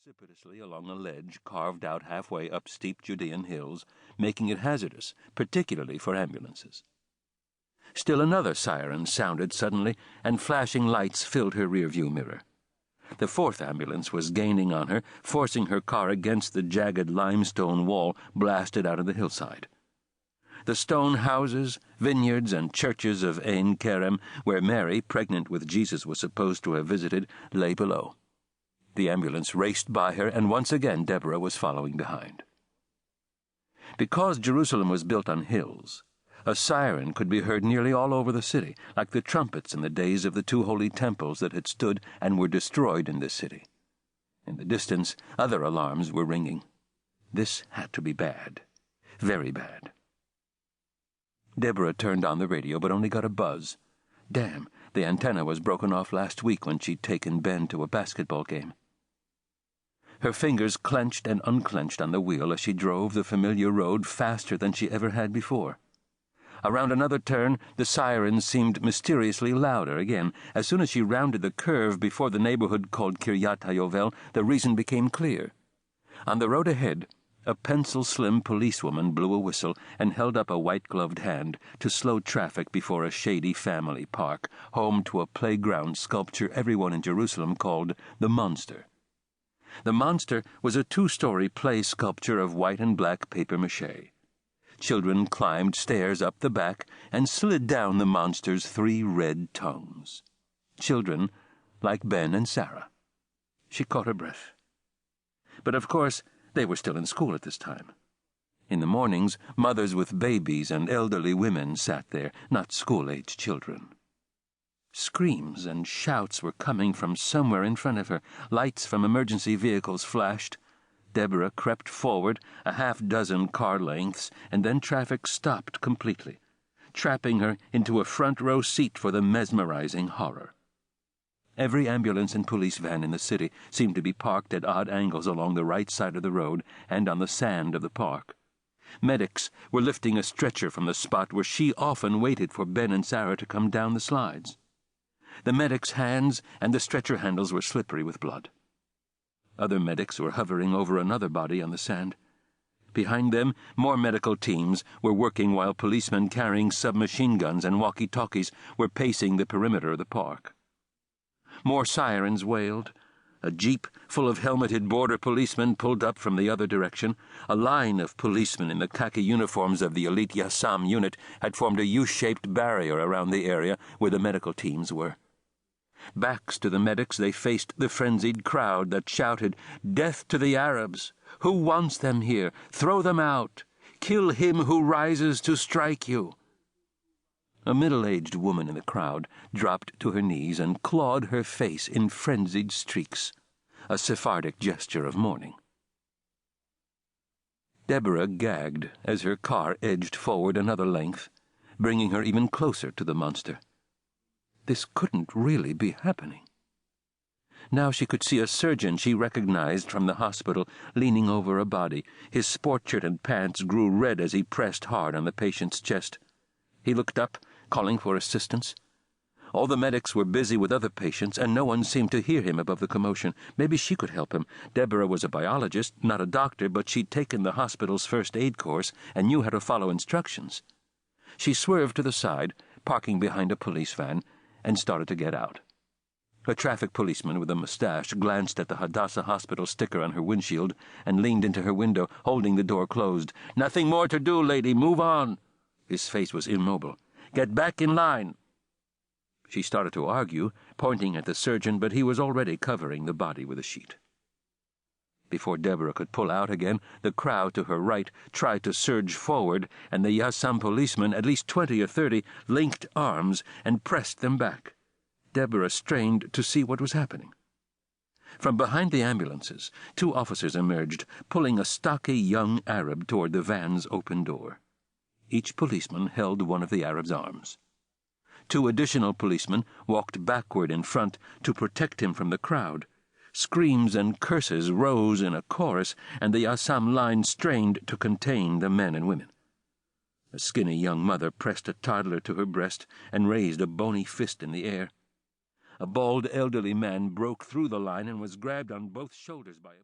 precipitously along a ledge carved out halfway up steep Judean hills, making it hazardous, particularly for ambulances. Still another siren sounded suddenly, and flashing lights filled her rearview mirror. The fourth ambulance was gaining on her, forcing her car against the jagged limestone wall blasted out of the hillside. The stone houses, vineyards, and churches of Ein Kerem, where Mary, pregnant with Jesus, was supposed to have visited, lay below. The ambulance raced by her, and once again Deborah was following behind. Because Jerusalem was built on hills, a siren could be heard nearly all over the city, like the trumpets in the days of the two holy temples that had stood and were destroyed in this city. In the distance, other alarms were ringing. This had to be bad. Very bad. Deborah turned on the radio, but only got a buzz. Damn, the antenna was broken off last week when she'd taken Ben to a basketball game. Her fingers clenched and unclenched on the wheel as she drove the familiar road faster than she ever had before. Around another turn, the sirens seemed mysteriously louder again. As soon as she rounded the curve before the neighborhood called Kiryat HaYovel, the reason became clear. On the road ahead, a pencil-slim policewoman blew a whistle and held up a white-gloved hand to slow traffic before a shady family park, home to a playground sculpture everyone in Jerusalem called the Monster. The Monster was a two-story play sculpture of white and black papier-mâché. Children climbed stairs up the back and slid down the monster's 3 red tongues. Children like Ben and Sarah. She caught her breath. But of course, they were still in school at this time. In the mornings, mothers with babies and elderly women sat there, not school-age children. Screams and shouts were coming from somewhere in front of her. Lights from emergency vehicles flashed. Deborah crept forward a half-dozen car lengths, and then traffic stopped completely, trapping her into a front-row seat for the mesmerizing horror. Every ambulance and police van in the city seemed to be parked at odd angles along the right side of the road and on the sand of the park. Medics were lifting a stretcher from the spot where she often waited for Ben and Sarah to come down the slides. The medics' hands and the stretcher handles were slippery with blood. Other medics were hovering over another body on the sand. Behind them, more medical teams were working while policemen carrying submachine guns and walkie-talkies were pacing the perimeter of the park. More sirens wailed. A jeep full of helmeted border policemen pulled up from the other direction. A line of policemen in the khaki uniforms of the elite Yassam unit had formed a U-shaped barrier around the area where the medical teams were. Backs to the medics, they faced the frenzied crowd that shouted, "Death to the Arabs! Who wants them here? Throw them out! Kill him who rises to strike you!" A middle-aged woman in the crowd dropped to her knees and clawed her face in frenzied streaks, a Sephardic gesture of mourning. Deborah gagged as her car edged forward another length, bringing her even closer to the monster. This couldn't really be happening. Now she could see a surgeon she recognized from the hospital leaning over a body. His sport shirt and pants grew red as he pressed hard on the patient's chest. He looked up, calling for assistance. All the medics were busy with other patients, and no one seemed to hear him above the commotion. Maybe she could help him. Deborah was a biologist, not a doctor, but she'd taken the hospital's first aid course and knew how to follow instructions. She swerved to the side, parking behind a police van, and started to get out. A traffic policeman with a mustache glanced at the Hadassah Hospital sticker on her windshield and leaned into her window, holding the door closed. "Nothing more to do, lady. Move on." His face was immobile. "Get back in line." She started to argue, pointing at the surgeon, but he was already covering the body with a sheet. Before Deborah could pull out again, the crowd to her right tried to surge forward, and the Yassam policemen, at least 20 or 30, linked arms and pressed them back. Deborah strained to see what was happening. From behind the ambulances, 2 officers emerged, pulling a stocky young Arab toward the van's open door. Each policeman held one of the Arab's arms. 2 additional policemen walked backward in front to protect him from the crowd. Screams and curses rose in a chorus, and the Yassam line strained to contain the men and women. A skinny young mother pressed a toddler to her breast and raised a bony fist in the air. A bald elderly man broke through the line and was grabbed on both shoulders by a